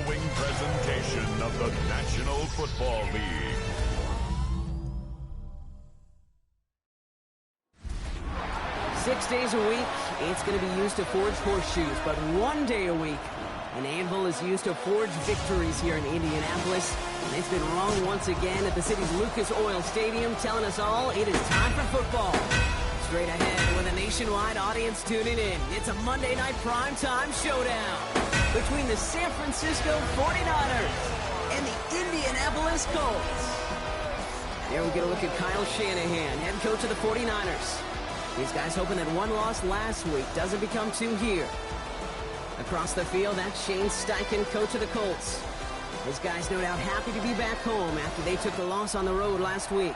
following presentation of the National Football League. Six days a week, it's going to be used to forge horseshoes, but one day a week, an anvil is used to forge victories here in Indianapolis. And it's been wrong once again at the city's Lucas Oil Stadium, telling us all it is time for football. Straight ahead with a nationwide audience tuning in, it's a Monday night primetime showdown between the San Francisco 49ers and the Indianapolis Colts. There we get a look at Kyle Shanahan, head coach of the 49ers. These guys hoping that one loss last week doesn't become two here. Across the field, that's Shane Steichen, coach of the Colts. These guys no doubt happy to be back home after they took the loss on the road last week.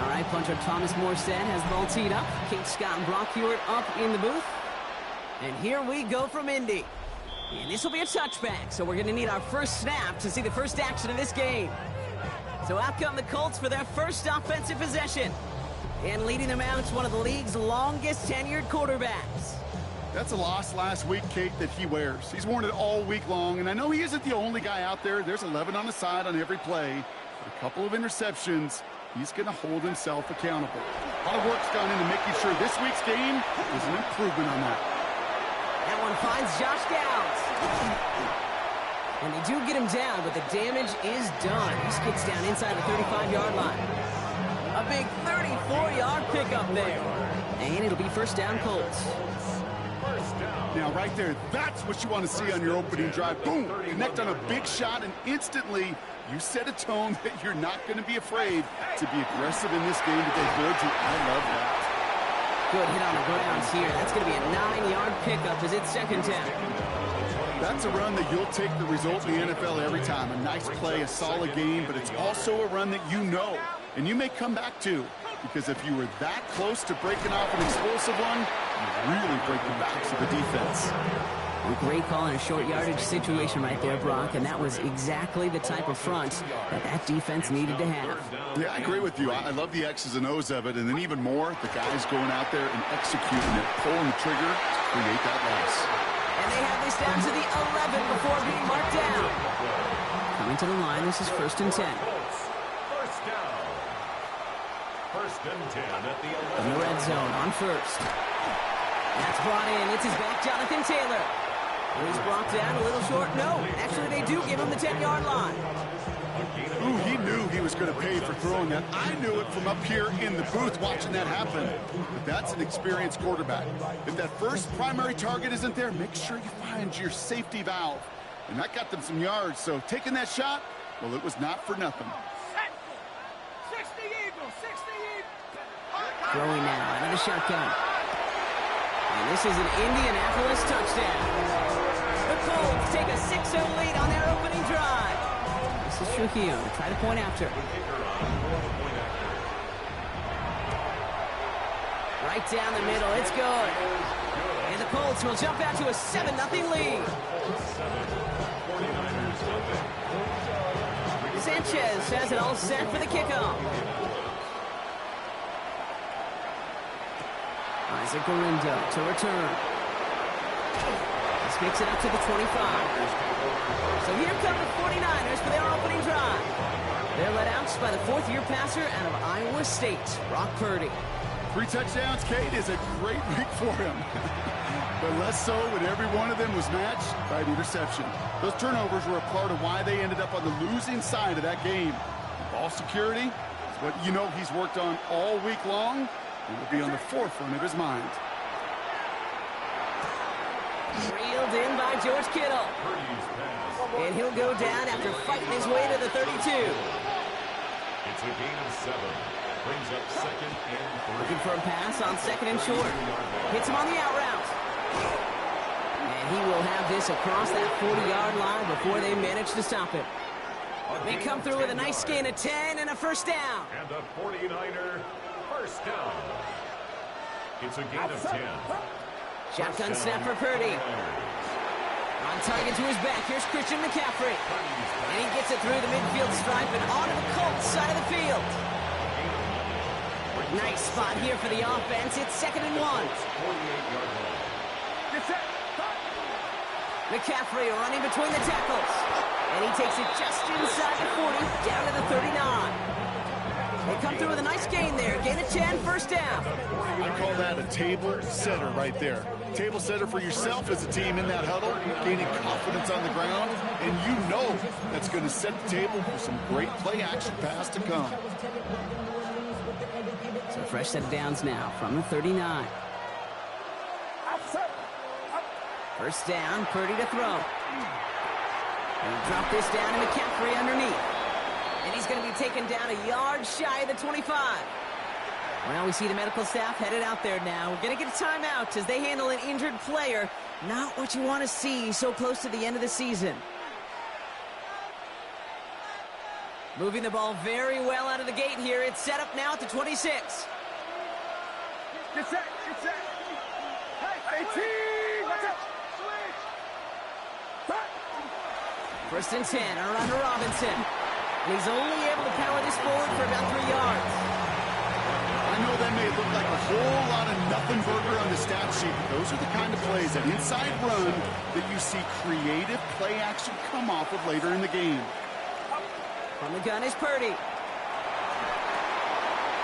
All right, punter Thomas Morstead has the ball teed up. Kate Scott and Brock Hewitt up in the booth. And here we go from Indy. And this will be a touchback, so we're going to need our first snap to see the first action of this game. So out come the Colts for their first offensive possession. And leading them out is one of the league's longest tenured quarterbacks. That's a loss last week, Kate, that he wears. He's worn it all week long, and I know he isn't the only guy out there. There's 11 on the side on every play. But a couple of interceptions, he's going to hold himself accountable. A lot of work's gone into making sure this week's game is an improvement on that. That one finds Josh Downs. And they do get him down, but the damage is done. He skids down inside the 35-yard line. A big 34-yard pickup there. And it'll be first down Colts. Now, right there, that's what you want to see on your opening drive. Boom! Connect on a big shot, and instantly you set a tone that you're not going to be afraid to be aggressive in this game today. Georgie, I love that. Good hit on the grounds here. That's going to be a 9-yard pickup as it's second down. That's a run that you'll take the result in the NFL every time. A nice play, a solid game, but it's also a run that you know, and you may come back to, because if you were that close to breaking off an explosive one, you really break the backs of the defense. A great call in a short yardage situation right there, Brock, and that was exactly the type of front that defense needed to have. Yeah, I agree with you. I love the X's and O's of it, and then even more, the guys going out there and executing it, pulling the trigger to create that loss. And they have this down to the 11 before being marked down. Coming to the line, this is first and 10. First down. First and 10 at the 11. In the red zone on first. That's brought in. It's his back, Jonathan Taylor. And he's brought down a little short. No, actually they do give him the 10-yard line. Ooh, he knew he was going to pay for throwing that. I knew it from up here in the booth watching that happen. But that's an experienced quarterback. If that first primary target isn't there, make sure you find your safety valve. And that got them some yards, so taking that shot, well, it was not for nothing. Throwing now out of the shotgun. And this is an Indianapolis touchdown. The Colts take a 6-0 lead on their opening drive. This is Trujillo to try to point after. Right down the middle, it's good. And the Colts will jump out to a 7-0 lead. Sanchez has it all set for the kickoff. Isaac Galindo to return. This makes it up to the 25. So here come the 49ers for their opening drive. They're led out by the fourth-year passer out of Iowa State, Brock Purdy. 3 touchdowns, Kate, is a great week for him. But less so when every one of them was matched by an interception. Those turnovers were a part of why they ended up on the losing side of that game. Ball security is what you know he's worked on all week long. It will be on the forefront of his mind. Reeled in by George Kittle. And he'll go down after fighting his way to the 32. It's a gain of 7. Brings up second and 3. Looking for a pass on second and short. Hits him on the out route. And he will have this across that 40-yard line before they manage to stop him. They come through with a nice gain of 10 and a first down. And a 49er first down. It's a gain of 10. Shotgun snap for Purdy. On target to his back. Here's Christian McCaffrey. And he gets it through the midfield stripe and onto the Colts side of the field. Nice spot here for the offense. It's 2nd and 1. 48-yard line. McCaffrey running between the tackles. And he takes it just inside the 40, down to the 39. They come through with a nice gain there. Gain of 10, first down. I call that a table setter right there. Table setter for yourself as a team in that huddle, gaining confidence on the ground, and you know that's going to set the table for some great play action pass to come. So a fresh set of downs now from the 39. First down, Purdy to throw. And drop this down to McCaffrey underneath. And he's going to be taken down a yard shy of the 25. Well, we see the medical staff headed out there now. We're going to get a timeout as they handle an injured player. Not what you want to see so close to the end of the season. Moving the ball very well out of the gate here. It's set up now at the 26. Get set, get set. Hey, 18, watch out. First and 10, around to Robinson. And he's only able to power this forward for about 3 yards. I know that may look like a whole lot of nothing burger on the stat sheet, but those are the kind of plays, that inside run, that you see creative play action come off of later in the game. From the gun is Purdy.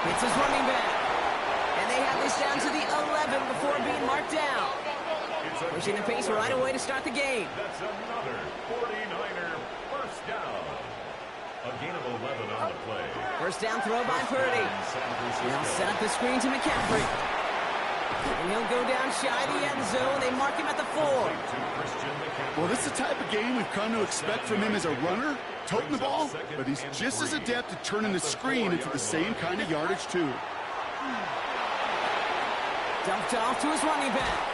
It's his running back. And they have this down to the 11 before being marked down. Pushing the pace right away to start the game. That's another 49er first down. A gain of 11 on the play. First down throw by Purdy. They'll set up the screen to McCaffrey. And he'll go down shy of the end zone. They mark him at the 4. Well, this is the type of game we've come to expect from him as a runner, toting the ball, but he's just as adept at turning the screen into the same kind of yardage, too. Dumped off to his running back.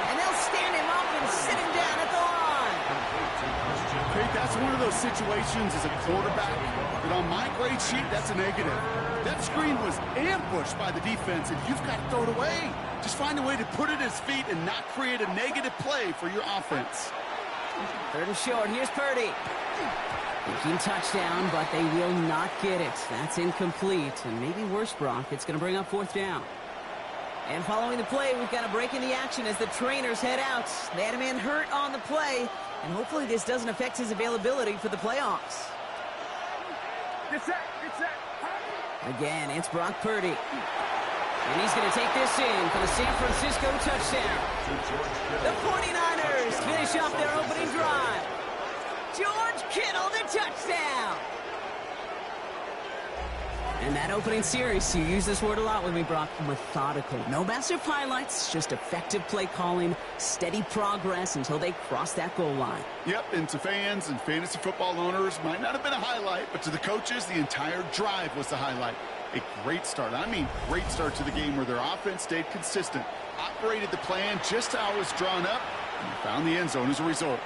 And they'll stand him up and sit him down at the line. Hey, that's one of those situations as a quarterback that on my grade sheet, that's a negative. That screen was ambushed by the defense, and you've got to throw it away. Just find a way to put it at his feet and not create a negative play for your offense. 3rd and short. Here's Purdy. Thinking touchdown, but they will not get it. That's incomplete. And maybe worse, Brock, it's going to bring up 4th down. And following the play, we've got a break in the action as the trainers head out. They had a man hurt on the play, and hopefully this doesn't affect his availability for the playoffs. Get set, get set. Again, it's Brock Purdy. And he's going to take this in for the San Francisco touchdown. The 49ers finish off their opening drive. George Kittle, the touchdown. And that opening series, you use this word a lot with me, Brock, methodical. No massive highlights, just effective play calling, steady progress until they cross that goal line. Yep, and to fans and fantasy football owners, might not have been a highlight, but to the coaches, the entire drive was the highlight. A great start. I mean, great start to the game where their offense stayed consistent, operated the plan just how it was drawn up, and found the end zone as a result.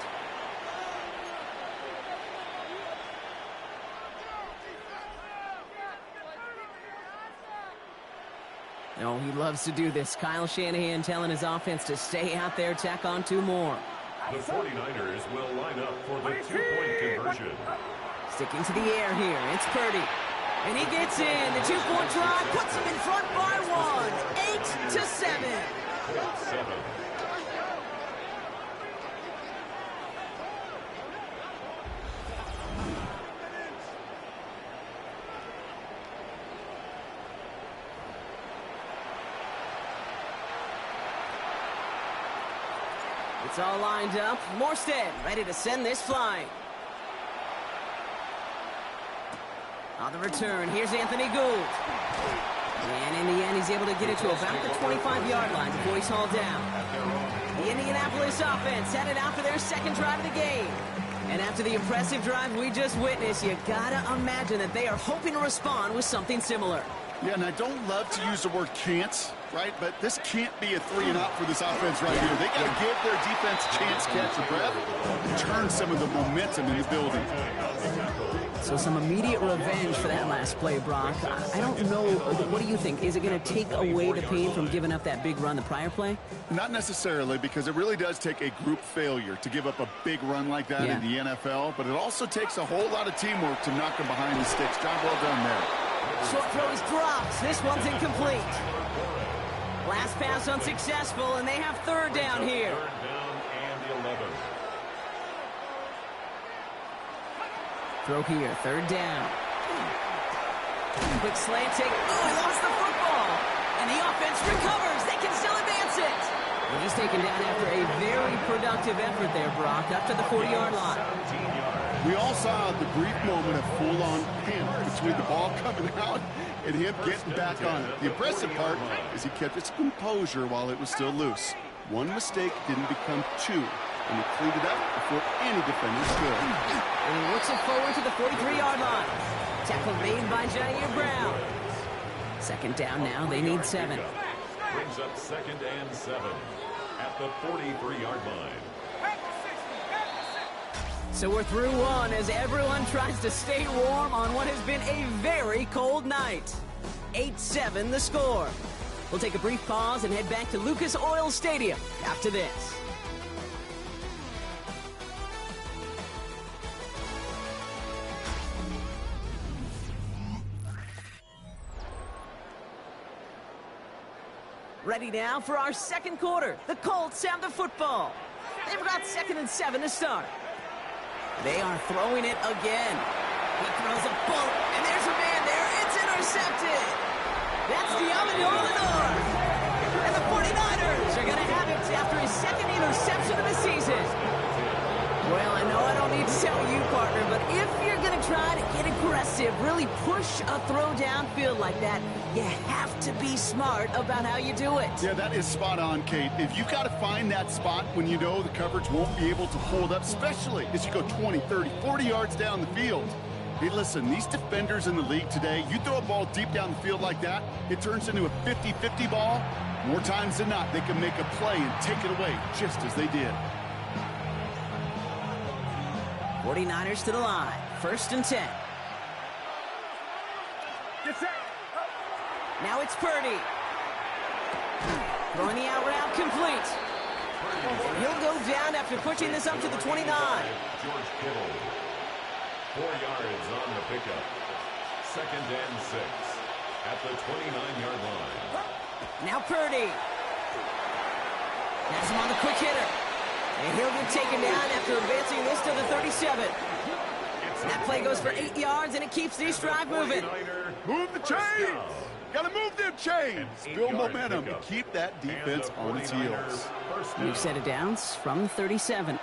Oh, he loves to do this. Kyle Shanahan telling his offense to stay out there, tack on 2 more. The 49ers will line up for the 2-point conversion. Sticking to the air here, it's Purdy. And he gets in. The 2-point try puts him in front by 1. 8-7. 7. It's all lined up. Morstead ready to send this flying. On the return, here's Anthony Gould. And in the end, he's able to get it to about the 25-yard line before he's hauled down. The Indianapolis offense headed out for their 2nd drive of the game. And after the impressive drive we just witnessed, you gotta imagine that they are hoping to respond with something similar. Yeah, and I don't love to use the word can't, right? But this can't be a 3-and-out for this offense right here. They got to give their defense a chance to catch a breath and turn some of the momentum in the building. So some immediate revenge for that last play, Brock. I don't know. What do you think? Is it going to take away the pain from giving up that big run the prior play? Not necessarily, because it really does take a group failure to give up a big run like that in the NFL. But it also takes a whole lot of teamwork to knock them behind the sticks. Job well done there. Short throw is dropped. This one's incomplete. Last pass unsuccessful, and they have third down here. Third down and 11. Throw here, third down. Quick slanting. Oh, he lost the football. And the offense recovers. They can still advance it. Well, he's taken down after a very productive effort there, Brock, up to the 40-yard line. We all saw the brief moment of full-on panic between the ball coming out and him getting back on it. The impressive part is he kept his composure while it was still loose. One mistake didn't become two, and he cleaned it up before any defender could. And he works it forward to the 43-yard line. Tackle made by Jair Brown. Second down now. They need 7. Brings up 2nd and 7 at the 43-yard line. So we're through one as everyone tries to stay warm on what has been a very cold night. 8-7 the score. We'll take a brief pause and head back to Lucas Oil Stadium after this. Ready now for our second quarter. The Colts have the football. They've got 2nd and 7 to start. They are throwing it again. He throws a bullet, and there's a man there. It's intercepted. That's Diamondor. And the 49ers are going to have it after his 2nd interception of the season. Well, I know I don't need to tell you, partner, but if you're going to try to get aggressive, really push a throw downfield like that, you have to be smart about how you do it. Yeah, that is spot on, Kate. If you got to find that spot when you know the coverage won't be able to hold up, especially as you go 20, 30, 40 yards down the field. Hey, listen, these defenders in the league today, you throw a ball deep down the field like that, it turns into a 50-50 ball. More times than not, they can make a play and take it away, just as they did. 49ers to the line. 1st and 10. Now it's Purdy. Throwing the out route complete. And he'll go down after pushing this up to the 29. George Kittle. 4 yards on the pickup. 2nd and 6 at the 29-yard line. Now Purdy. Has him on the quick hitter. And he'll get taken down after advancing this to the 37. That play goes for 8 yards, and it keeps this drive moving. Move the chains! Got to move them chains! Build momentum to keep that defense on its heels. New set of downs from the 37.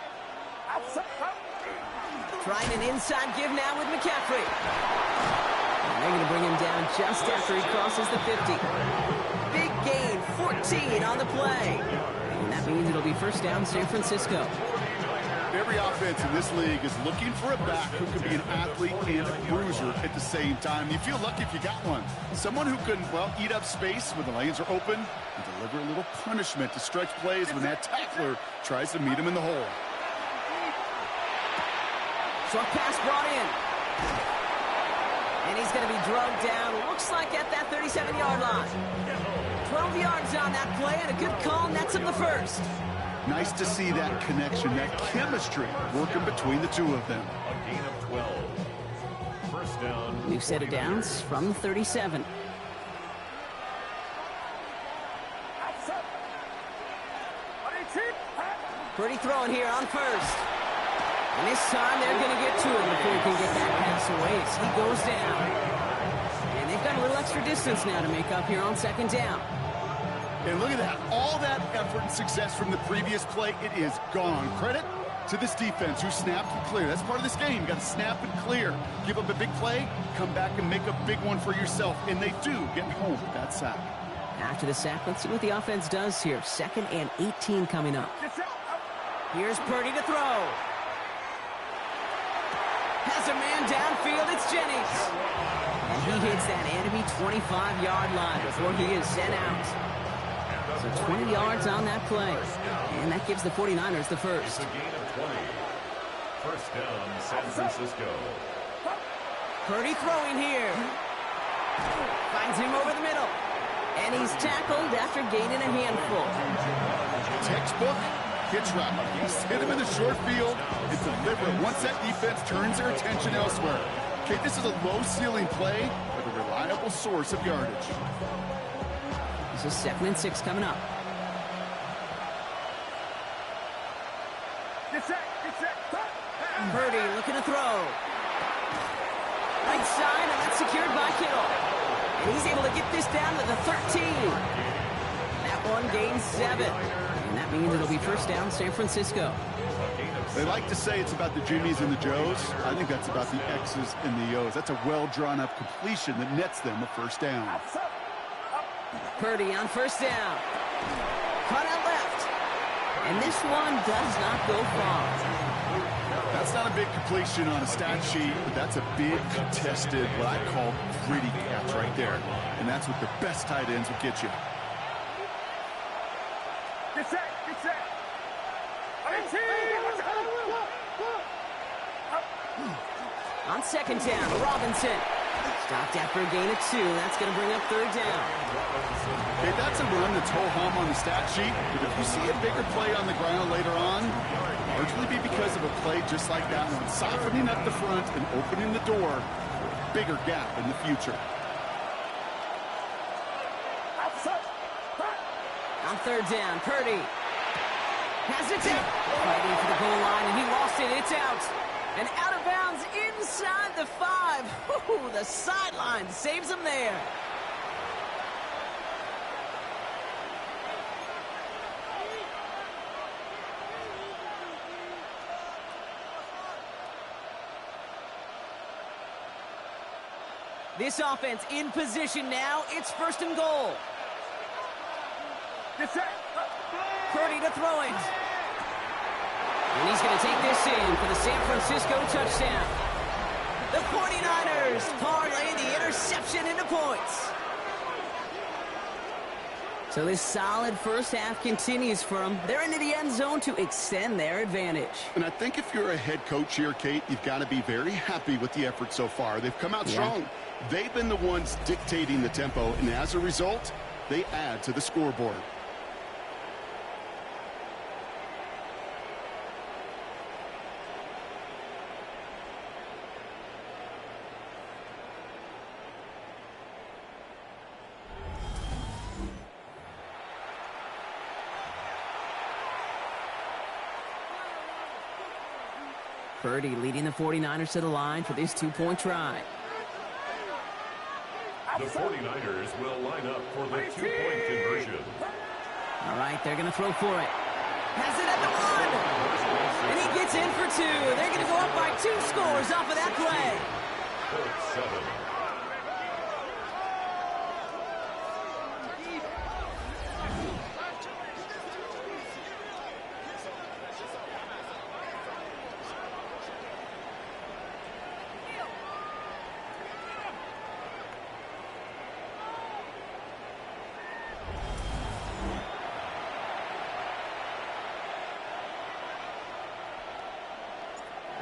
Trying an inside give now with McCaffrey. And they're going to bring him down just after he crosses the 50. Big gain, 14 on the play. And that means it'll be 1st down San Francisco. Every offense in this league is looking for a back who can be an athlete and a bruiser at the same time. You feel lucky if you got one. Someone who can, well, eat up space when the lanes are open and deliver a little punishment to stretch plays when that tackler tries to meet him in the hole. Short pass brought in. And he's going to be drugged down, looks like at that 37-yard line. 12 yards on that play, and a good call nets him the 1st. Nice to see that connection, that chemistry working between the two of them. A gain of 12. 1st down. New set of downs from the 37. Purdy throwing here on 1st. And this time they're going to get to him before he can get that pass away as he goes down. And they've got a little extra distance now to make up here on 2nd down. And look at that. All that effort and success from the previous play, it is gone. Credit to this defense who snapped and cleared. That's part of this game. You got to snap and clear. Give up a big play, come back and make a big one for yourself. And they do get home with that sack. After the sack, let's see what the offense does here. 2nd and 18 coming up. Here's Purdy to throw. Has a man downfield. It's Jennings. And he hits that enemy 25-yard line before he is sent out. So 20 yards on that play. And that gives the 49ers the 1st. It's a gain of 20. 1st down, San Francisco. Purdy throwing here. Finds him over the middle. And he's tackled after gaining a handful. Textbook hitch route. He's hit him in the short field and deliver it once that defense turns their attention elsewhere. Okay, this is a low-ceiling play, but a reliable reliable source of yardage. This is 2nd and 6 coming up. Get set. Purdy looking to throw. Right side, and that's secured by Kittle. And he's able to get this down to the 13. That one gains 7. And that means it'll be first down, San Francisco. They like to say it's about the Jimmies and the Joes. I think that's about the X's and the O's. That's a well-drawn-up completion that nets them a first down. Purdy on first down. Caught out left. And this one does not go far. That's not a big completion on a stat sheet, but that's a big contested, what I call gritty catch right there. And that's what the best tight ends will get you. Get set. 18. On 2nd down, Robinson. Stopped after a gain of 2. That's going to bring up 3rd down. Okay, that's a run that's ho-hum on the stat sheet, but if you see a bigger play on the ground later on, largely be because of a play just like that one, softening up the front and opening the door, bigger gap in the future. On 3rd down, Purdy has it down. Fighting for the goal line, and he lost it. It's out. And out of bounds inside the 5. Ooh, the sideline saves him there. This offense in position now. It's 1st and goal. Get set. Purdy to throw it. And he's going to take this in for the San Francisco touchdown. The 49ers parlay the interception into points. So this solid first half continues for them. They're into the end zone to extend their advantage. And I think if you're a head coach here, Kate, you've got to be very happy with the effort so far. They've come out strong. They've been the ones dictating the tempo, and as a result, they add to the scoreboard. Purdy leading the 49ers to the line for this 2-point try. The 49ers will line up for the 2-point conversion. All right, they're going to throw for it. Has it at the 1. And he gets in for 2. They're going to go up by 2 scores off of that play. 4th 7.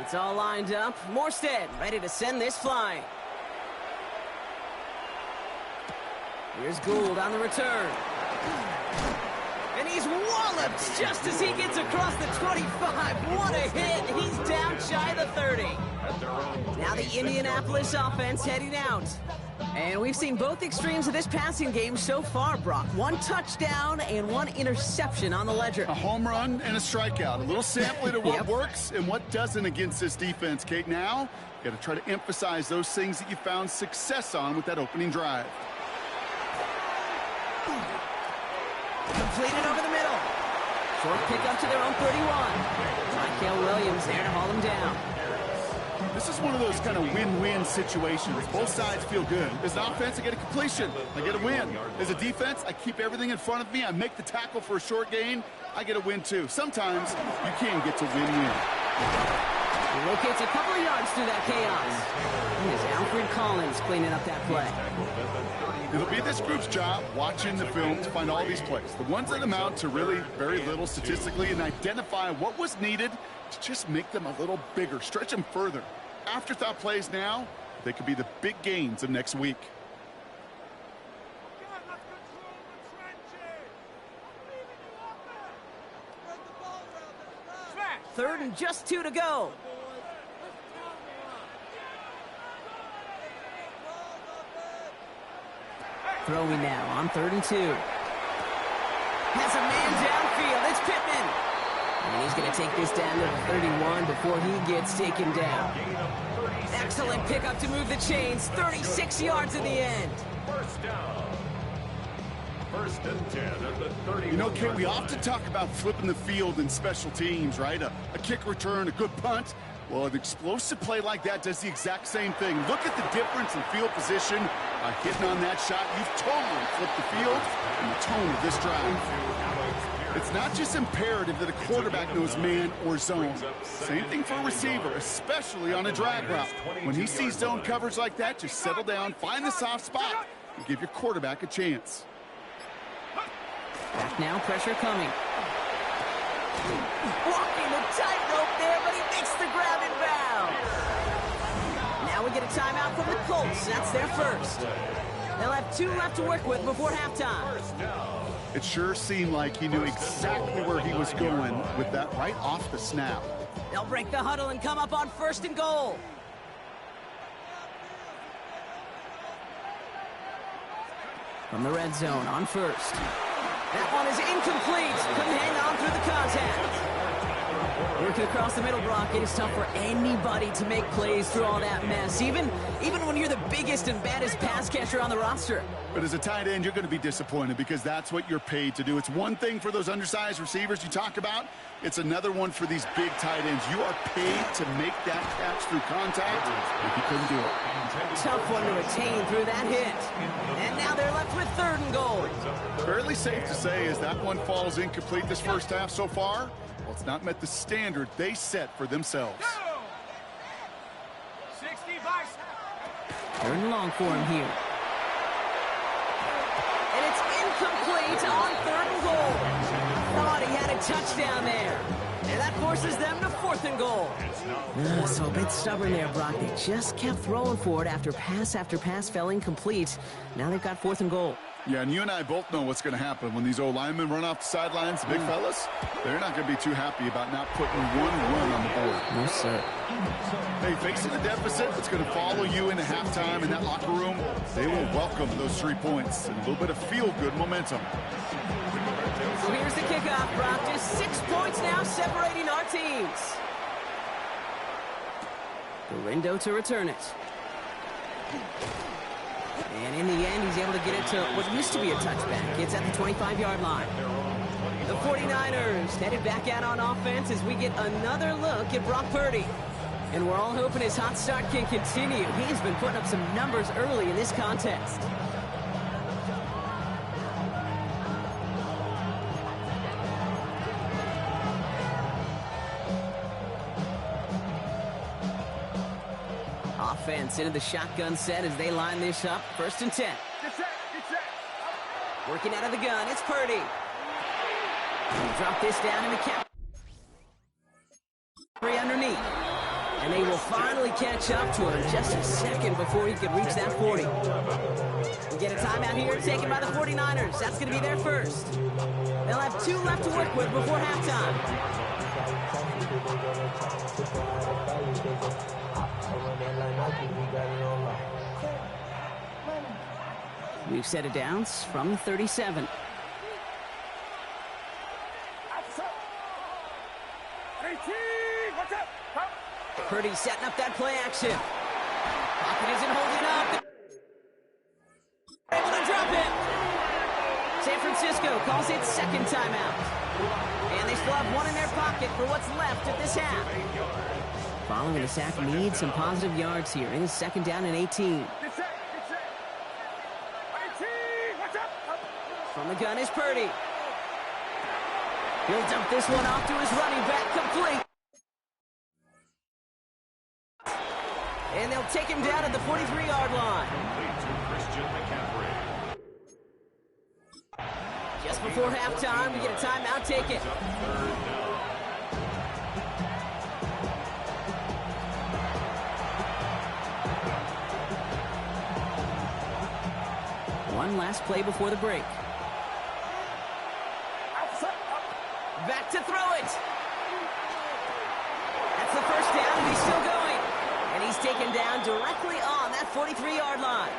It's all lined up. Morstead ready to send this flying. Here's Gould on the return. And he's walloped just as he gets across the 25. What a hit. He's down shy of the 30. Now the Indianapolis offense heading out. And we've seen both extremes of this passing game so far, Brock. 1 touchdown and 1 interception on the ledger. A home run and a strikeout. A little sampling of what works and what doesn't against this defense, Kate. Now, you got to try to emphasize those things that you found success on with that opening drive. Completed over the middle. Short pickup to their own 31. Michael Williams there to haul him down. This is one of those kind of win-win situations. Both sides feel good. As an offense, I get a completion. I get a win. As a defense, I keep everything in front of me. I make the tackle for a short gain. I get a win, too. Sometimes you can get to win-win. He locates a couple of yards through that chaos. And it's Alfred Collins cleaning up that play. It'll be this group's job watching the film to find all these plays. The ones that amount to really very little statistically and identify what was needed to just make them a little bigger, stretch them further. Afterthought plays now, they could be the big gains of next week. Third and just 2 to go. throwing now on 3rd and 2. Has a man downfield. It's Pittman. And he's going to take this down to the 31 before he gets taken down. Excellent pickup to move the chains. 36 yards in the end. First down. 1st and 10 at the 30. You know, Kate, we often talk about flipping the field in special teams, right? A kick return, a good punt. Well, an explosive play like that does the exact same thing. Look at the difference in field position. By hitting on that shot, you've totally flipped the field and the tone of this drive. It's not just imperative that a quarterback knows man or zone. Same thing for a receiver, especially on a drag route. When he sees zone coverage like that, just settle down, find the soft spot, and give your quarterback a chance. Back now, pressure coming. Walking the tightrope there, but he makes the grab in bounds. Now we get a timeout from the Colts. That's their first. They'll have 2 left to work with before halftime. It sure seemed like he knew exactly where he was going with that right off the snap. They'll break the huddle and come up on 1st and goal. From the red zone on 1st. That one is incomplete. Couldn't hang on through the contact. Working across the middle, Brock, it is tough for anybody to make plays through all that mess, even when you're the biggest and baddest pass catcher on the roster. But as a tight end, you're going to be disappointed because that's what you're paid to do. It's one thing for those undersized receivers you talk about. It's another one for these big tight ends. You are paid to make that catch through contact, if you couldn't do it. Tough one to retain through that hit. And now they're left with 3rd and goal. Fairly safe to say as that one falls incomplete this first half so far, well, it's not met the standard they set for themselves. 3rd and long for him here. And it's incomplete on 3rd and goal. Thought he had a touchdown there. And that forces them to 4th and goal. So a bit stubborn there, Brock. They just kept throwing for it after pass fell incomplete. Now they've got 4th and goal. Yeah, and you and I both know what's going to happen when these old linemen run off the sidelines, the big fellas. They're not going to be too happy about not putting one run on the board. No, sir. Hey, facing the deficit that's going to follow you into halftime in that locker room, they will welcome those 3 points and a little bit of feel-good momentum. So here's the kickoff, Brock. Just 6 points now separating our teams. Garindo to return it. And in the end, he's able to get it to what used to be a touchback. It's at the 25-yard line. The 49ers headed back out on offense as we get another look at Brock Purdy. And we're all hoping his hot start can continue. He's been putting up some numbers early in this contest. Offense into the shotgun set as they line this up. 1st and 10. Working out of the gun, it's Purdy. Drop this down in the cap. Underneath. And they will finally catch up to him just a second before he can reach that 40. We get a timeout here taken by the 49ers. That's going to be their first. They'll have 2 left to work with before halftime. We've set it down from the 37. Purdy setting up that play action. Pocket isn't holding up. Able to drop it. San Francisco calls it 2nd timeout. And they still have 1 in their pocket for what's left of this half. Following the sack needs some positive yards here. It is 2nd down and 18. From the gun is Purdy. He'll dump this one off to his running back, complete. And they'll take him down at the 43-yard line. Just before halftime, we get a timeout taken. One last play before the break. Back to throw it. That's the 1st down, and he's still going. And he's taken down directly on that 43-yard line.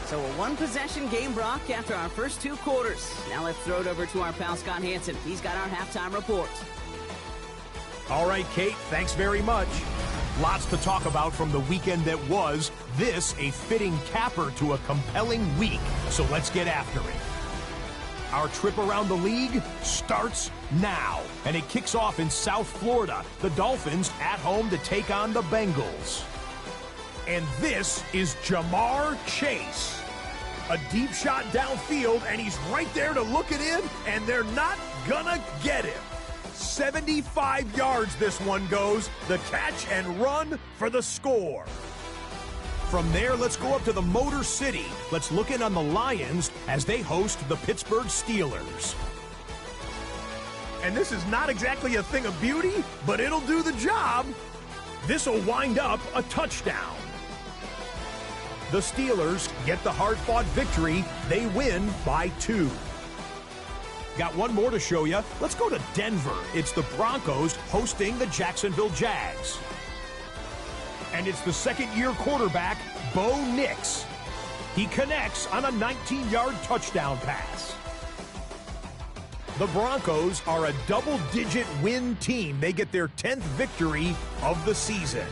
So a one-possession game, Brock, after our first 2 quarters. Now let's throw it over to our pal Scott Hansen. He's got our halftime report. All right, Kate, thanks very much. Lots to talk about from the weekend that was. This a fitting capper to a compelling week. So let's get after it. Our trip around the league starts now, and it kicks off in South Florida. The Dolphins at home to take on the Bengals. And this is Jamar Chase. A deep shot downfield, and he's right there to look it in, and they're not gonna get him. 75 yards this one goes. The catch and run for the score. From there, let's go up to the Motor City. Let's look in on the Lions as they host the Pittsburgh Steelers. And this is not exactly a thing of beauty, but it'll do the job. This will wind up a touchdown. The Steelers get the hard-fought victory. They win by 2. Got one more to show you. Let's go to Denver. It's the Broncos hosting the Jacksonville Jags. And it's the second-year quarterback, Bo Nix. He connects on a 19-yard touchdown pass. The Broncos are a double-digit win team. They get their 10th victory of the season.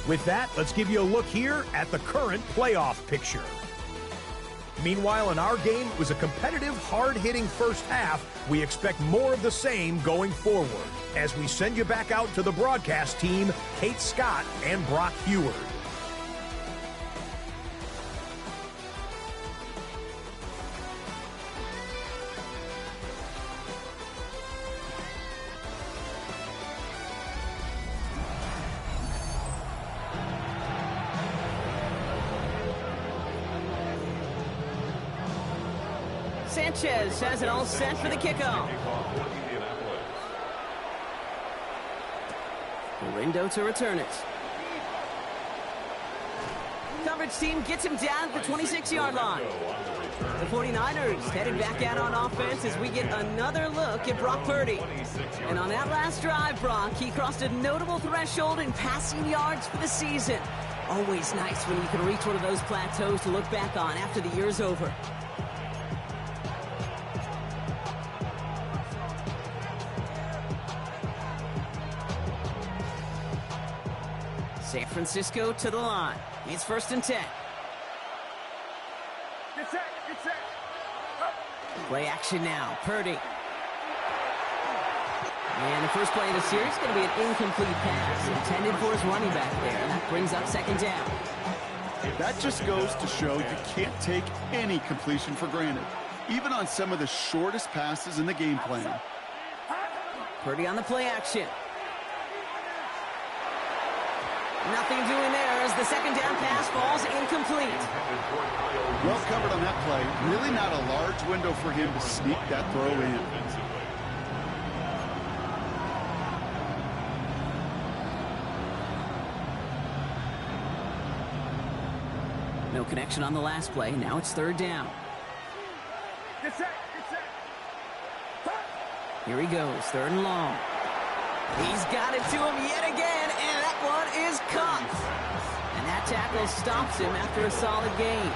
With that, let's give you a look here at the current playoff picture. Meanwhile, in our game, it was a competitive, hard-hitting first half. We expect more of the same going forward as we send you back out to the broadcast team, Kate Scott and Brock Heward. Sanchez has it all set for the kickoff. Rindo to return it. Coverage team gets him down at the 26-yard line. The 49ers headed back out on offense as we get another look at Brock Purdy. And on that last drive, Brock, he crossed a notable threshold in passing yards for the season. Always nice when you can reach one of those plateaus to look back on after the year's over. San Francisco to the line. It's 1st and 10. Get set, get set. Play action now. Purdy. And the first play of the series is going to be an incomplete pass intended for his running back there. And that brings up 2nd down. That just goes to show you can't take any completion for granted, even on some of the shortest passes in the game plan. Purdy on the play action. Nothing doing there as the 2nd down pass falls incomplete. Well covered on that play. Really not a large window for him to sneak that throw in. No connection on the last play. Now it's 3rd down. Get set, get set. Here he goes, 3rd and long. He's got it to him yet again, and that one is caught. And that tackle stops him after a solid gain.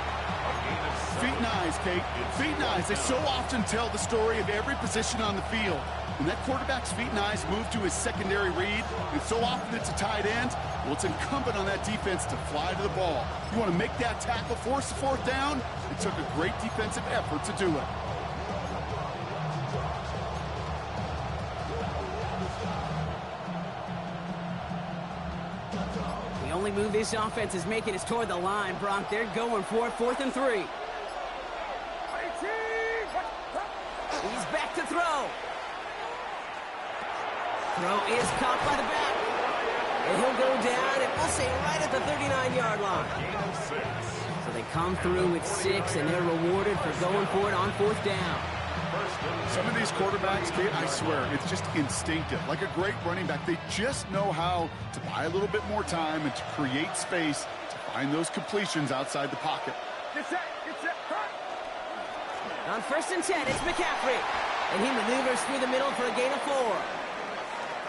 Feet and eyes, Kate. Feet and eyes. They so often tell the story of every position on the field. When that quarterback's feet and eyes move to his secondary read, and so often it's a tight end, well, it's incumbent on that defense to fly to the ball. You want to make that tackle, force the 4th down? It took a great defensive effort to do it. The only move this offense is making is toward the line, Brock. They're going for it, 4th and 3. He's back to throw. Throw is caught by the back. And he'll go down, and we'll say right at the 39-yard line. So they come through with 6, and they're rewarded for going for it on 4th down. Some of these quarterbacks, Kate, I swear, it's just instinctive. Like a great running back, they just know how to buy a little bit more time and to create space to find those completions outside the pocket. Get set, get set. On 1st and 10, it's McCaffrey. And he maneuvers through the middle for a gain of 4.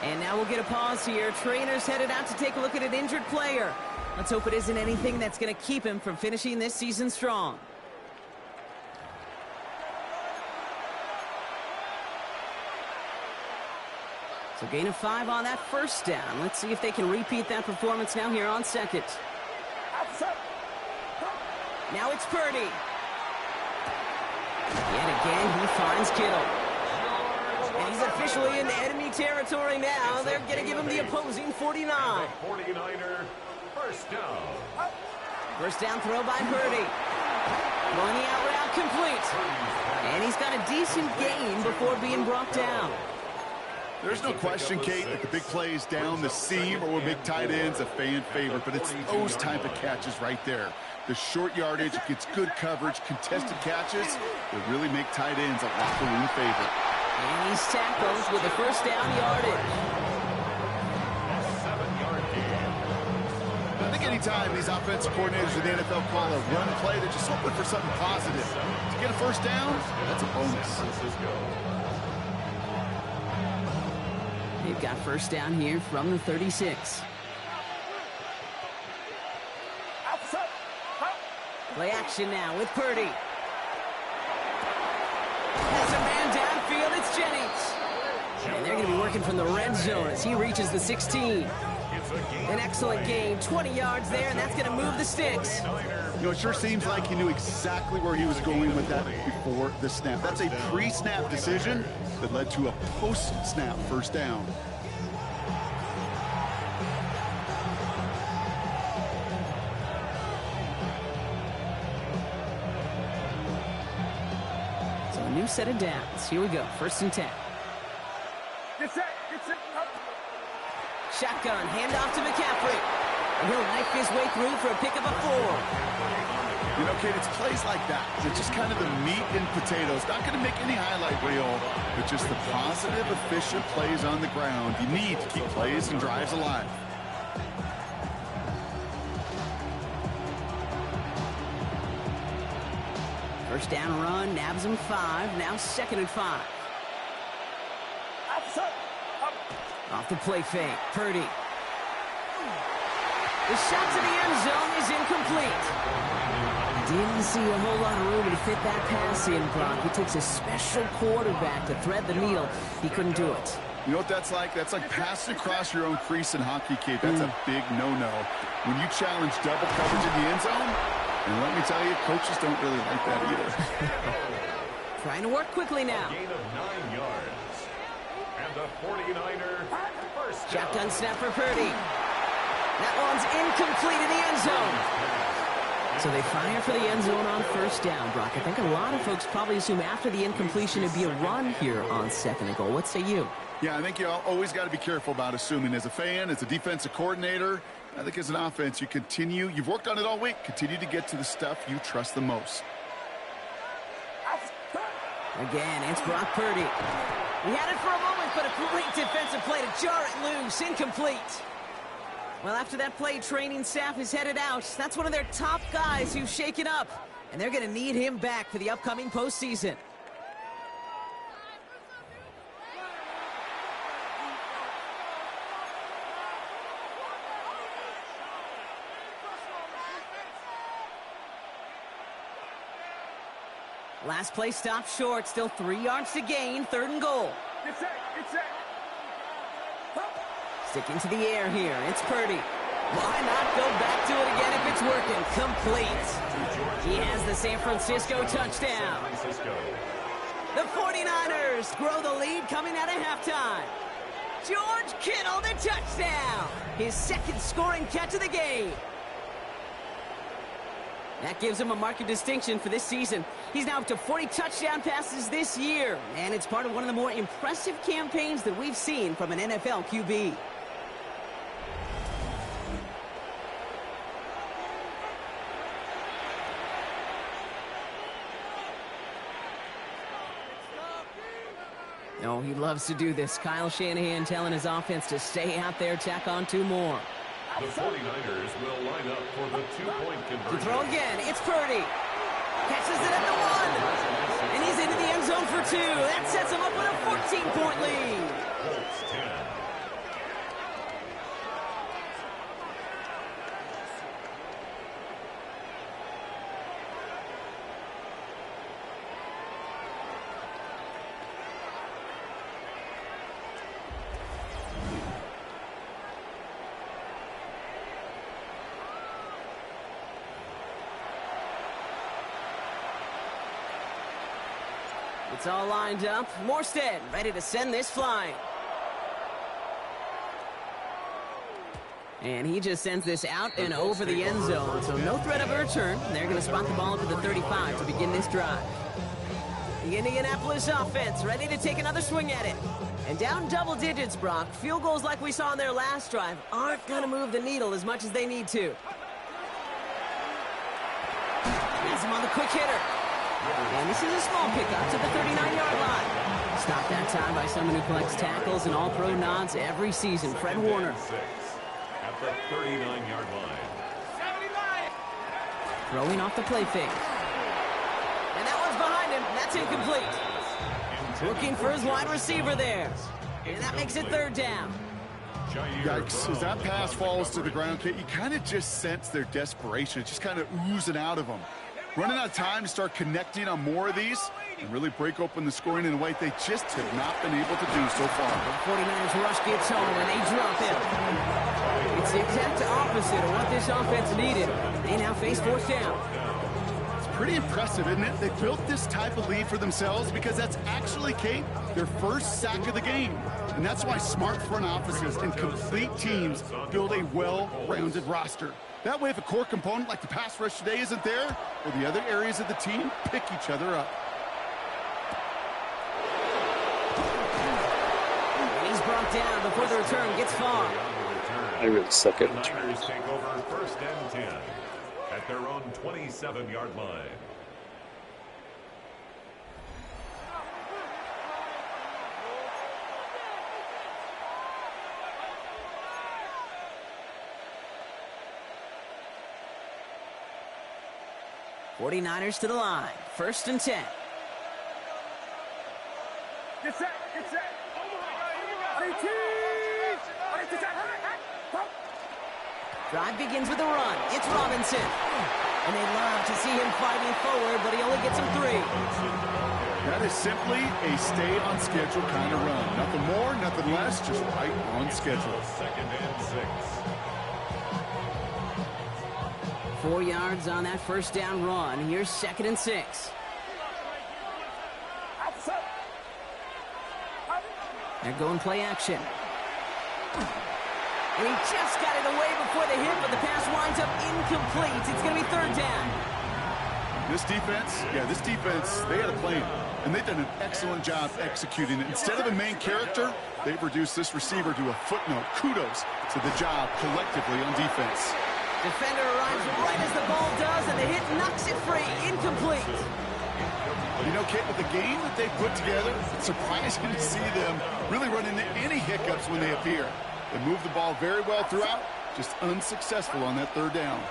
And now we'll get a pause here. Trainers headed out to take a look at an injured player. Let's hope it isn't anything that's going to keep him from finishing this season strong. So gain of 5 on that first down. Let's see if they can repeat that performance now here on second. Now it's Purdy. Yet again, he finds Kittle. And he's officially in enemy territory now. They're going to give him the opposing 49. 49er, first down. First down throw by Purdy. Throwing the out route complete. And he's got a decent gain before being brought down. There's no question, Kate, that the big plays down the seam or big tight ends a fan favorite, but it's those type of catches right there. The short yardage, it gets good coverage, contested catches that really make tight ends a locker room favorite. And he's tackled with the first down yardage. I think anytime these offensive coordinators in the NFL call a run play, they're just hoping for something positive. To get a first down, that's a bonus. They've got first down here from the 36. Play action now with Purdy. Has a man downfield. It's Jennings. And they're going to be working from the red zone as he reaches the 16. An excellent gain. 20 yards there, and that's going to move the sticks. You know, it sure seems like he knew exactly where he was going with that before the snap. That's a pre-snap decision that led to a post-snap first down. So a new set of downs. Here we go. First and 10. Get set. Shotgun, handoff to McCaffrey. And he'll knife his way through for a pickup of 4. You know, Kate, it's plays like that. It's just kind of the meat and potatoes. Not going to make any highlight reel, but just the positive, efficient plays on the ground. You need to keep plays and drives alive. First down run, nabs him 5. Now second and 5. Off the play fake, Purdy. The shot to the end zone is incomplete. Didn't see a whole lot of room to fit that pass in, Brock. It takes a special quarterback to thread the needle. He couldn't do it. You know what that's like? That's like passing across your own crease in hockey, Kate. That's a big no-no. When you challenge double coverage in the end zone, and let me tell you, coaches don't really like that either. Trying to work quickly now. Gain of 9 yards. And the 49er first down. Shotgun snap for Purdy. That one's incomplete in the end zone. So they fire for the end zone on first down, Brock. I think a lot of folks probably assume after the incompletion it'd be a run here on second and goal. What say you? Yeah, I think you always got to be careful about assuming. As a fan, as a defensive coordinator, I think as an offense, you've worked on it all week. Continue to get to the stuff you trust the most. Again, it's Brock Purdy. He had it for a moment, but a great defensive play to jar it loose. Incomplete. Well, after that play, training staff is headed out. That's one of their top guys who's shaken up, and they're going to need him back for the upcoming postseason. Last play stopped short. Still 3 yards to gain. Third and goal. Get set. Sticking to the air here. It's Purdy. Why not go back to it again if it's working? Complete. He has the San Francisco touchdown. The 49ers grow the lead coming out of halftime. George Kittle, the touchdown. His second scoring catch of the game. That gives him a mark of distinction for this season. He's now up to 40 touchdown passes this year, and it's part of one of the more impressive campaigns that we've seen from an NFL QB. Oh, he loves to do this. Kyle Shanahan telling his offense to stay out there, tack on 2 more. The 49ers will line up for the 2-point conversion. To throw again, it's Purdy. Catches it at the 1. And he's into the end zone for 2. That sets him up with a 14-point lead. Colts 10. It's all lined up. Morstead ready to send this flying. And he just sends this out and over the end zone. So no threat of a return. They're going to spot the ball up at the 35 to begin this drive. The Indianapolis offense ready to take another swing at it. And down double digits, Brock. Field goals like we saw in their last drive aren't going to move the needle as much as they need to. Has him on the quick hitter. And this is a small pickup to the 39-yard line. Stopped that time by someone who collects tackles and all-pro nods every season, Fred Warner. At the 39-yard line. Throwing off the play fake. And that one's behind him. That's incomplete. Looking for his wide receiver there. And that makes it third down. Yikes. As that pass falls to the ground, Kate, you kind of just sense their desperation. It's just kind of oozing out of them. Running out of time to start connecting on more of these and really break open the scoring in a way they just have not been able to do so far. The 49ers rush gets home and they drop him. It's the exact opposite of what this offense needed. They now face fourth down. It's pretty impressive, isn't it? They built this type of lead for themselves because that's actually, Kate, their first sack of the game. And that's why smart front offices and complete teams build a well-rounded roster. That way, if a core component like the pass rush today isn't there, well, the other areas of the team pick each other up. And he's brought down before the return gets far. I really suck at The Niners take over first and 10 at their own 27-yard line. '49ers to the line. First and 10. Get set, get set. Drive begins with a run. It's Robinson. And they love to see him fighting forward, but he only gets him 3. That is simply a stay-on-schedule kind of run. Nothing more, nothing less, just right on schedule. Second and 6. 4 yards on that first down run. Here's second and 6. They're going play action. And he just got it away before the hit, but the pass winds up incomplete. It's going to be third down. This defense, they had a plan, and they've done an excellent job executing it. Instead of a main character, they've reduced this receiver to a footnote. Kudos to the job collectively on defense. Defender arrives right as the ball does, and the hit knocks it free. Incomplete. You know, Kate, with the game that they put together, it's surprising to see them really run into any hiccups when they appear. They move the ball very well throughout, just unsuccessful on that third down.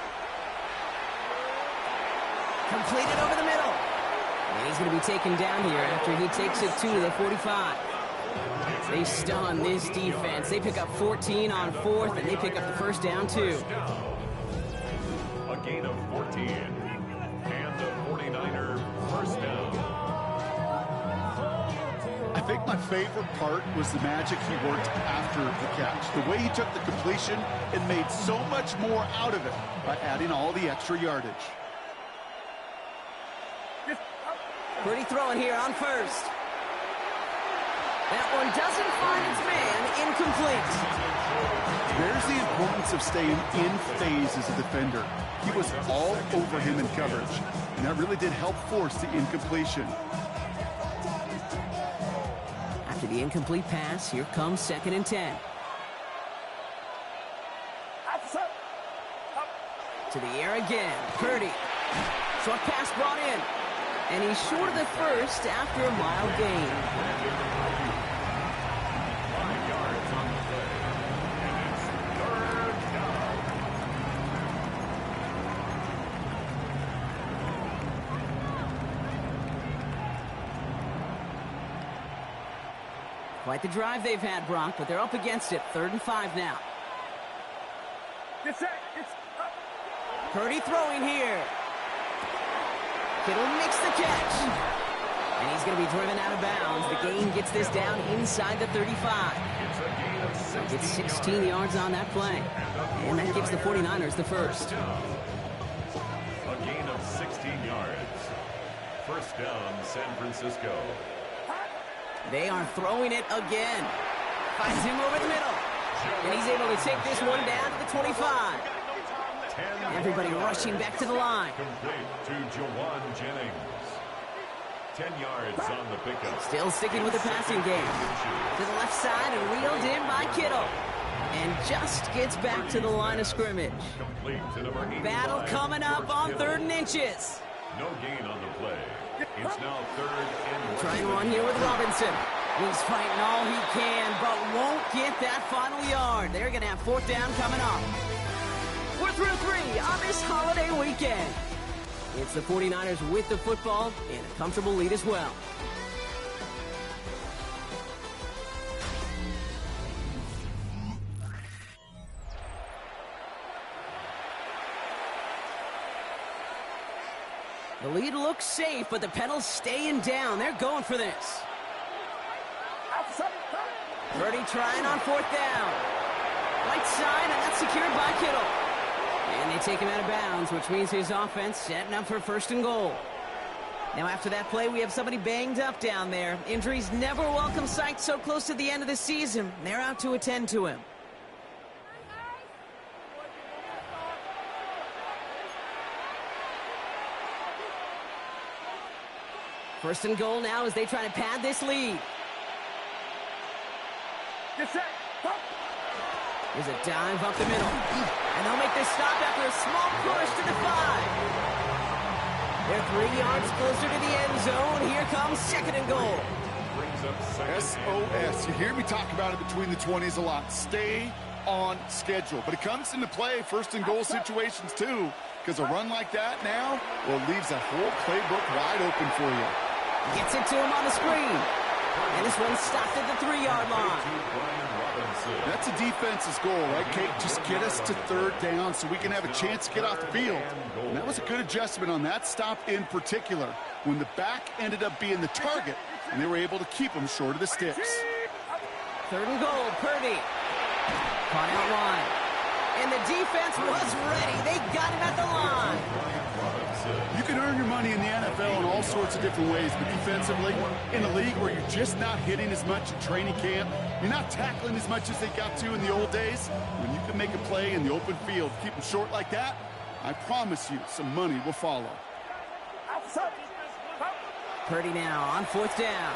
Completed over the middle. And he's going to be taken down here after he takes it to the 45. They stun this defense. They pick up 14 on fourth, and they pick up the first down, too. A gain of 14. And the 49er first down. I think my favorite part was the magic he worked after the catch. The way he took the completion and made so much more out of it by adding all the extra yardage. Pretty throwing here on first. That one doesn't find its man. Incomplete. There's the importance of staying in phase as a defender. He was all over him in coverage, and that really did help force the incompletion. After the incomplete pass, here comes second and 10. To the air again. Purdy. Short pass brought in. And he's short of the first after a mild gain. 5 yards on the play. And it's third down. Quite the drive they've had, Brock, but they're up against it. 3rd and 5 now. Get set, it's up. Purdy throwing here. Kittle makes the catch. And he's going to be driven out of bounds. The gain gets this down inside the 35. It's a gain of 16 Gets 16 yards on that play. And that gives the 49ers the first. A gain of 16 yards. First down, San Francisco. They are throwing it again. Finds him over the middle. And he's able to take this one down to the 25. Everybody rushing back to the line. Complete to Jawan Jennings. 10 yards on the pickup. Still sticking with the passing game. To the left side and reeled in by Kittle. And just gets back to the line of scrimmage. Complete to number 85. Battle coming up on 3rd and inches. No gain on the play. It's now 3rd and Trying to run here with Robinson. He's fighting all he can, but won't get that final yard. They're going to have 4th down coming up. We're through 3 on this holiday weekend. It's the 49ers with the football and a comfortable lead as well. The lead looks safe, but the pedal's staying down. They're going for this. Purdy trying on 4th down. Right side, and that's secured by Kittle. And they take him out of bounds, which means his offense setting up for 1st and goal. Now after that play, we have somebody banged up down there. Injuries never a welcome sight so close to the end of the season. They're out to attend to him. First and goal now as they try to pad this lead. Get set. There's a dive up the middle. And they'll make this stop after a small push to the 5. They're 3 yards closer to the end zone. Here comes 2nd and goal. SOS. You hear me talk about it between the 20s a lot. Stay on schedule. But it comes into play 1st and goal situations too. Because a run like that now, well, leaves a whole playbook wide open for you. Gets it to him on the screen. And this one stopped at the 3-yard line. That's a defense's goal, right, Kate? Just get us to 3rd down so we can have a chance to get off the field. And that was a good adjustment on that stop in particular, when the back ended up being the target, and they were able to keep him short of the sticks. 3rd and goal, Purdy. Caught out wide. And the defense was ready. They got him at the line. You can earn your money in the NFL in all sorts of different ways, but defensively, in a league where you're just not hitting as much in training camp, you're not tackling as much as they got to in the old days, when you can make a play in the open field, keep them short like that, I promise you some money will follow. Purdy now on 4th down.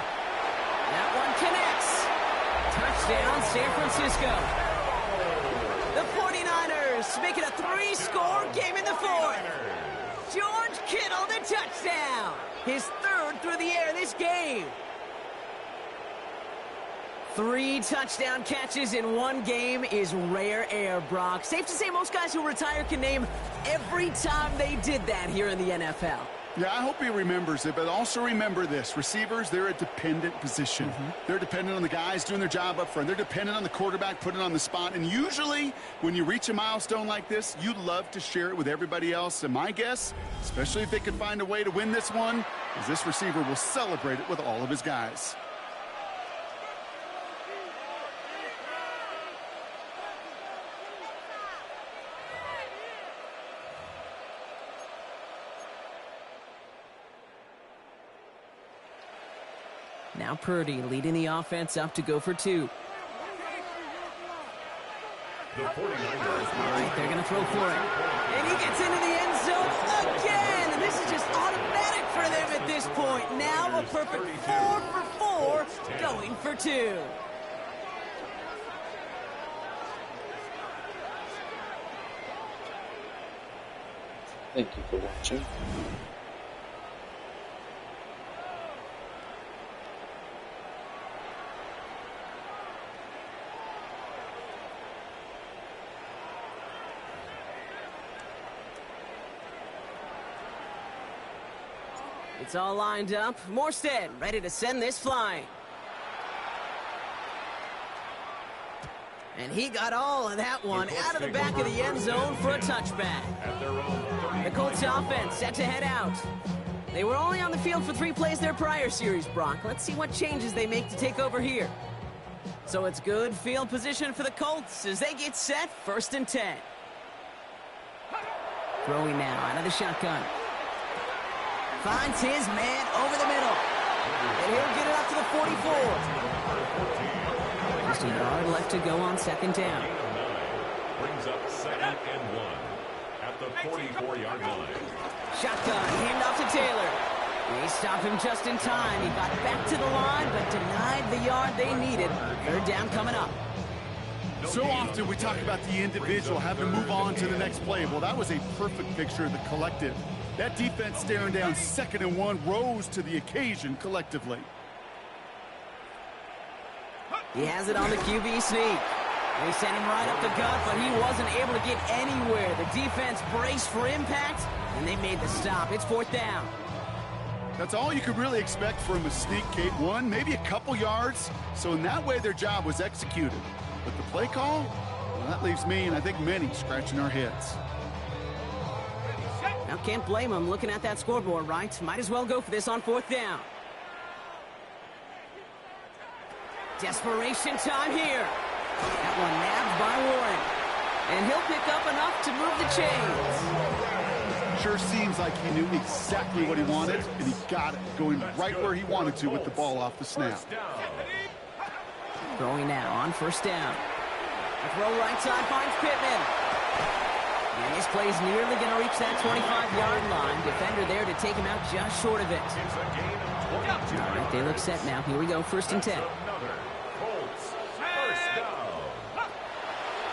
That one connects. Touchdown, San Francisco. The 49ers make it a 3-score game in the 4th. George Kittle, the touchdown. His 3rd through the air this game. 3 touchdown catches in one game is rare air, Brock. Safe to say most guys who retire can name every time they did that here in the NFL. Yeah, I hope he remembers it, but also remember this. Receivers, they're a dependent position. They're dependent on the guys doing their job up front. They're dependent on the quarterback putting it on the spot. And usually, when you reach a milestone like this, you'd love to share it with everybody else. And my guess, especially if they could find a way to win this one, is this receiver will celebrate it with all of his guys. Now Purdy leading the offense up to go for 2. The 49ers. All right, they're going to throw for it. And he gets into the end zone again. And this is just automatic for them at this point. Now a perfect 4 for 4 going for 2. Thank you for watching. It's all lined up. Morstead ready to send this flying. And he got all of that one out of the back of the end zone for a touchback. The Colts offense set to head out. They were only on the field for 3 plays their prior series, Brock. Let's see what changes they make to take over here. So it's good field position for the Colts as they get set, 1st and 10. Throwing now out of the shotgun. Finds his man over the middle. And he'll get it up to the 44. Just a yard left to go on second down. Brings up 2nd and 1 at the 44-yard line. Shotgun, handoff to Taylor. They stopped him just in time. He got back to the line, but denied the yard they needed. Third down coming up. So often we talk about the individual having to move on to the next play. Well, that was a perfect picture of the collective. That defense staring down 2nd and 1 rose to the occasion collectively. He has it on the QB sneak. They sent him right up the gut, but he wasn't able to get anywhere. The defense braced for impact, and they made the stop. It's 4th down. That's all you could really expect from a sneak, Kate. One, maybe a couple yards. So in that way, their job was executed. But the play call, well, that leaves me and I think many scratching our heads. Now, can't blame him looking at that scoreboard, right? Might as well go for this on 4th down. Desperation time here. That one nabbed by Warren. And he'll pick up enough to move the chains. Sure seems like he knew exactly what he wanted, and he got it, going right where he wanted to with the ball off the snap. Throwing now on 1st down. A throw right side finds Pittman. And this play's nearly going to reach that 25-yard line. Defender there to take him out just short of it. All right, they look set now. Here we go, 1st and 10.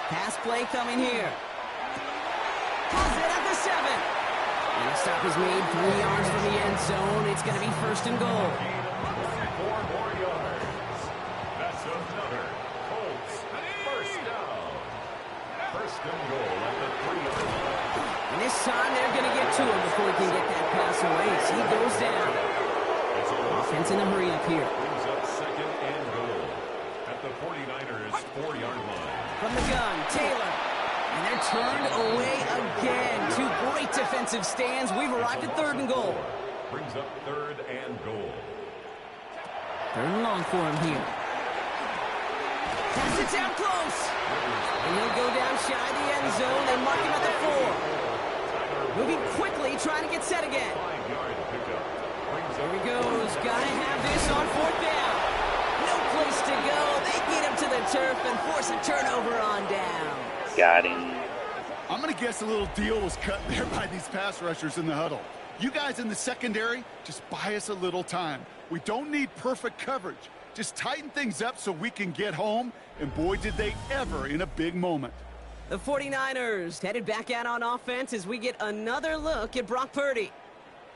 Pass play coming here. Pulls it at the 7. And the stop is made 3 yards from the end zone. It's going to be 1st and goal. 4 more yards. That's another Colts 1st down. 1st and goal at the 3-yard line. And this time they're going to get to him before he can get that pass away. So he goes down. Offense in a hurry up here. Brings up 2nd and goal at the 49ers 4-yard line. From the gun, Taylor. And they're turned away again. 2 great defensive stands. We've arrived at 3rd and goal. Brings up 3rd and goal. 3rd and long for him here. Pass it down close. And he'll go down shy of the end zone and mark him at the 4. Moving quickly, trying to get set again. 5-yard pickup. There he goes. Gotta have this on 4th down. No place to go. They get him to the turf and force a turnover on down. Got him. I'm going to guess a little deal was cut there by these pass rushers in the huddle. You guys in the secondary, just buy us a little time. We don't need perfect coverage. Just tighten things up so we can get home, and boy, did they ever in a big moment. The 49ers headed back out on offense as we get another look at Brock Purdy.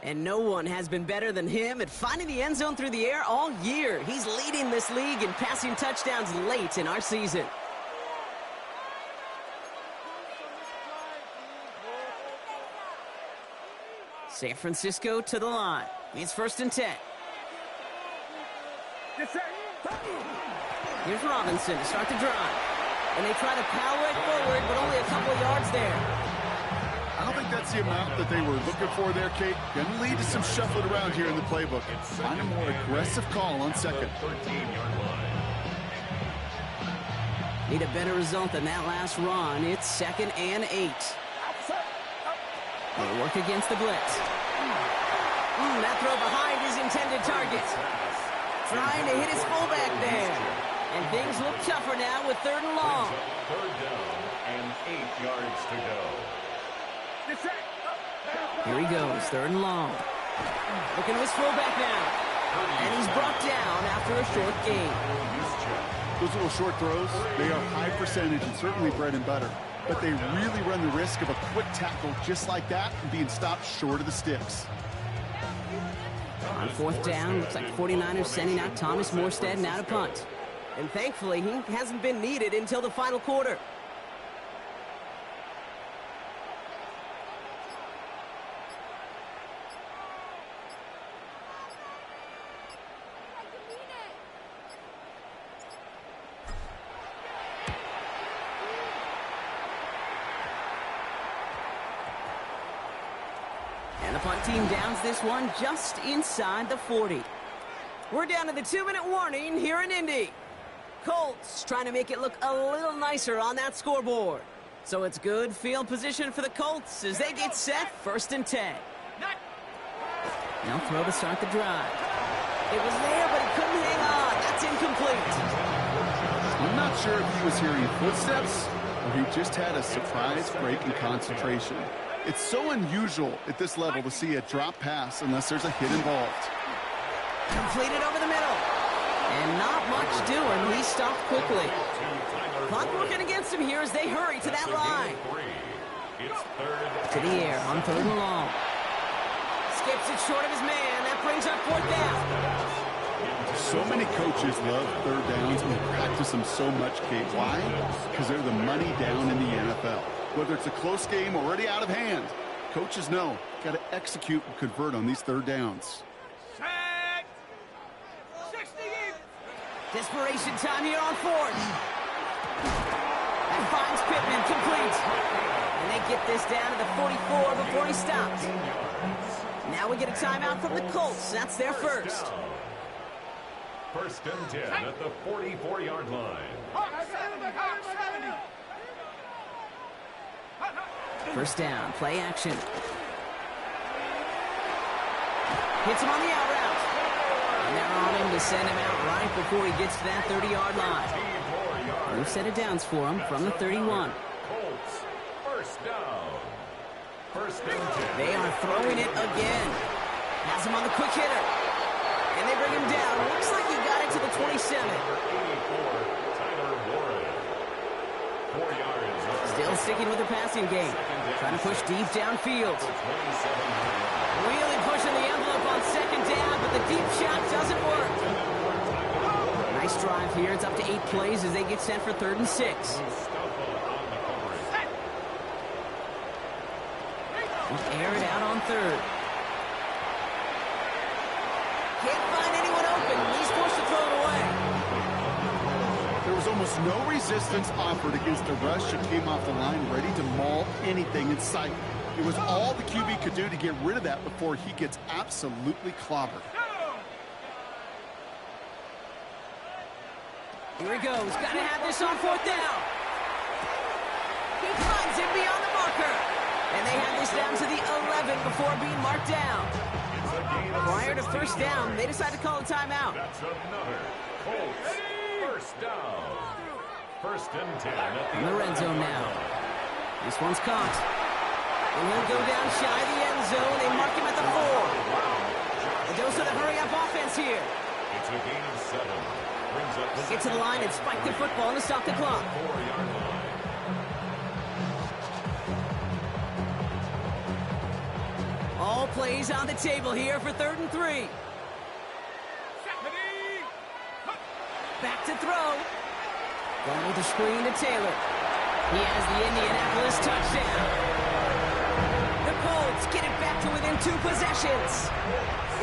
And no one has been better than him at finding the end zone through the air all year. He's leading this league in passing touchdowns late in our season. San Francisco to the line. It's 1st and 10. Here's Robinson to start the drive. And they try to power it forward, but only a couple yards there. I don't think that's the amount that they were looking for there, Kate. Going to lead to some shuffling around here in the playbook. Find a more aggressive call on 2nd. 13-yard line. Need a better result than that last run. It's 2nd and 8. They work against the blitz. That throw behind his intended target. Trying to hit his fullback there. And things look tougher now with 3rd and long. 3rd down and 8 yards to go. Here he goes, 3rd and long. Looking at his fullback now. And he's brought down after a short gain. Those little short throws, they are high percentage and certainly bread and butter. But they really run the risk of a quick tackle just like that and being stopped short of the sticks. On 4th down, looks like 49ers sending out Thomas Morstead now to punt. And thankfully, he hasn't been needed until the final quarter. And the punt team downs this one just inside the 40. We're down to the 2-minute warning here in Indy. Colts trying to make it look a little nicer on that scoreboard. So it's good field position for the Colts as they get set, 1st and 10. Now throw to start the drive. It was there, but he couldn't hang on. That's incomplete. I'm not sure if he was hearing footsteps or he just had a surprise break in concentration. It's so unusual at this level to see a drop pass unless there's a hit involved. Completed over the middle. And not much doing. He stopped quickly. Clock working against him here as they hurry to that line. To the air on 3rd and long. Skips it short of his man. That brings up 4th down. So many coaches love 3rd downs and practice them so much, Kate. Why? Because they're the money down in the NFL. Whether it's a close game or already out of hand, coaches know got to execute and convert on these 3rd downs. Desperation time here on 4th. And finds Pittman complete. And they get this down to the 44 before he stops. Now we get a timeout from the Colts. That's their first. 1st and 10 at the 44-yard line. 1st down, play action. Hits him on the out route. And they're on him to send him out right before he gets to that 30-yard line. New set of downs for him from the 31. Colts, 1st down. 1st and 10. They are throwing it again. Has him on the quick hitter. And they bring him down. Looks like he got it to the 27. Still sticking with the passing game. Trying to push deep downfield. Really pushing the envelope on 2nd down, but the deep shot doesn't work. Nice drive here. It's up to 8 plays as they get sent for 3rd and 6. Air it out on 3rd. Can't find anyone open. He's forced to throw it away. There was almost no resistance offered against a rush that came off the line ready to maul anything in sight. It was all the QB could do to get rid of that before he gets absolutely clobbered. Here he goes. Got to have this on 4th down. He finds him beyond the marker. And they have this down to the 11 before being marked down. Prior to 1st down, they decide to call a timeout. That's another Colts 1st down. 1st and 10 In the red zone now. This one's caught. And he'll go down shy of the end zone. They mark him at the 4. A dose of the hurry-up offense here. It's a gain of 7. Brings up They get to the line and spike the football to stop the clock. 4-yard line. All plays on the table here for 3rd and 3. Back to throw. Going with the screen to Taylor. He has the Indianapolis touchdown. The Colts get it back to within 2 possessions.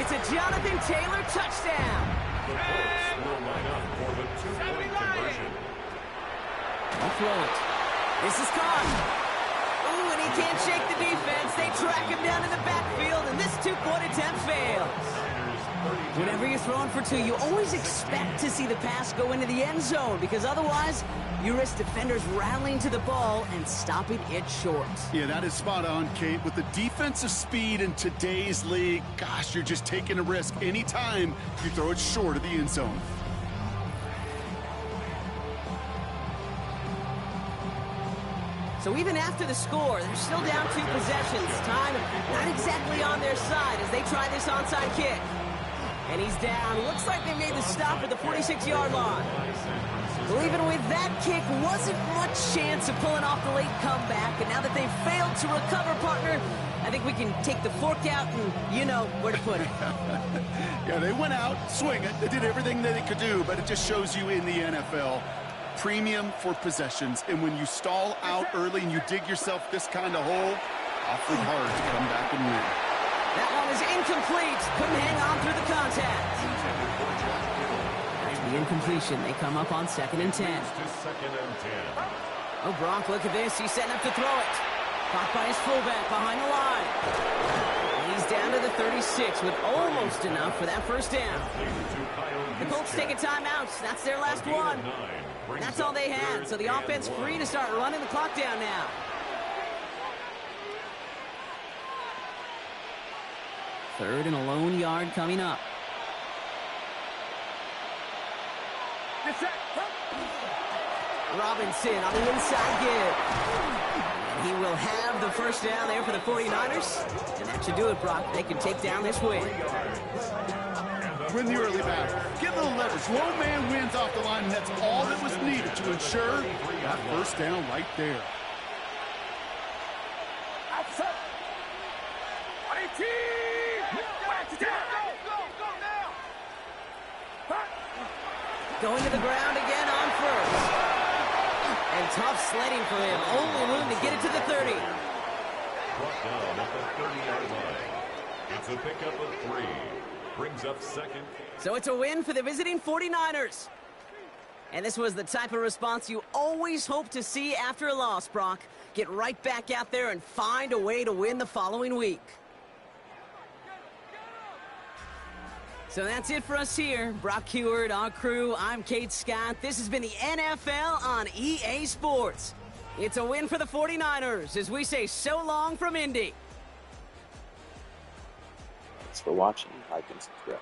It's a Jonathan Taylor touchdown. The Colts will line up for the 2-point conversion. I'll throw it. This is caught. Ooh, and he can't shake the defense. They track him down in the backfield, and this 2-point attempt fails. Whenever you're throwing for 2, you always expect to see the pass go into the end zone, because otherwise you risk defenders rallying to the ball and stopping it short. Yeah, that is spot on, Kate. With the defensive speed in today's league, gosh, you're just taking a risk anytime you throw it short of the end zone. So even after the score, they're still down 2 possessions. Time not exactly on their side as they try this onside kick. And he's down. Looks like they made the stop at the 46-yard line. Well, even with that kick, wasn't much chance of pulling off the late comeback. And now that they've failed to recover, partner, I think we can take the fork out and you know where to put it. Yeah, they went out swinging. They did everything that they could do, but it just shows you in the NFL, premium for possessions. And when you stall out early and you dig yourself this kind of hole, awfully hard to come back and win. That one is incomplete. Couldn't hang on through the contact. After the incompletion, they come up on 2nd and 10. Oh, Gronk, look at this. He's setting up to throw it. Caught by his fullback behind the line. And he's down to the 36 with almost enough for that 1st down. The Colts take a timeout. That's their last one. That's all they had. So the offense free to start running the clock down now. Third and a lone yard coming up. Robinson on the inside give. And he will have the first down there for the 49ers. And that should do it, Brock. They can take down this win. Win the early battle. Get a little leverage. Low man wins off the line, and that's all that was needed to ensure that first down right there. Going to the ground again on first. And tough sledding for him. Only room to get it to the 30. Brought down at the 30-yard line. It's a pickup of 3. Brings up second. So it's a win for the visiting 49ers. And this was the type of response you always hope to see after a loss, Brock. Get right back out there and find a way to win the following week. So that's it for us here. Brock Heward, our crew, I'm Kate Scott. This has been the NFL on EA Sports. It's a win for the 49ers as we say so long from Indy. Thanks for watching. Like and subscribe.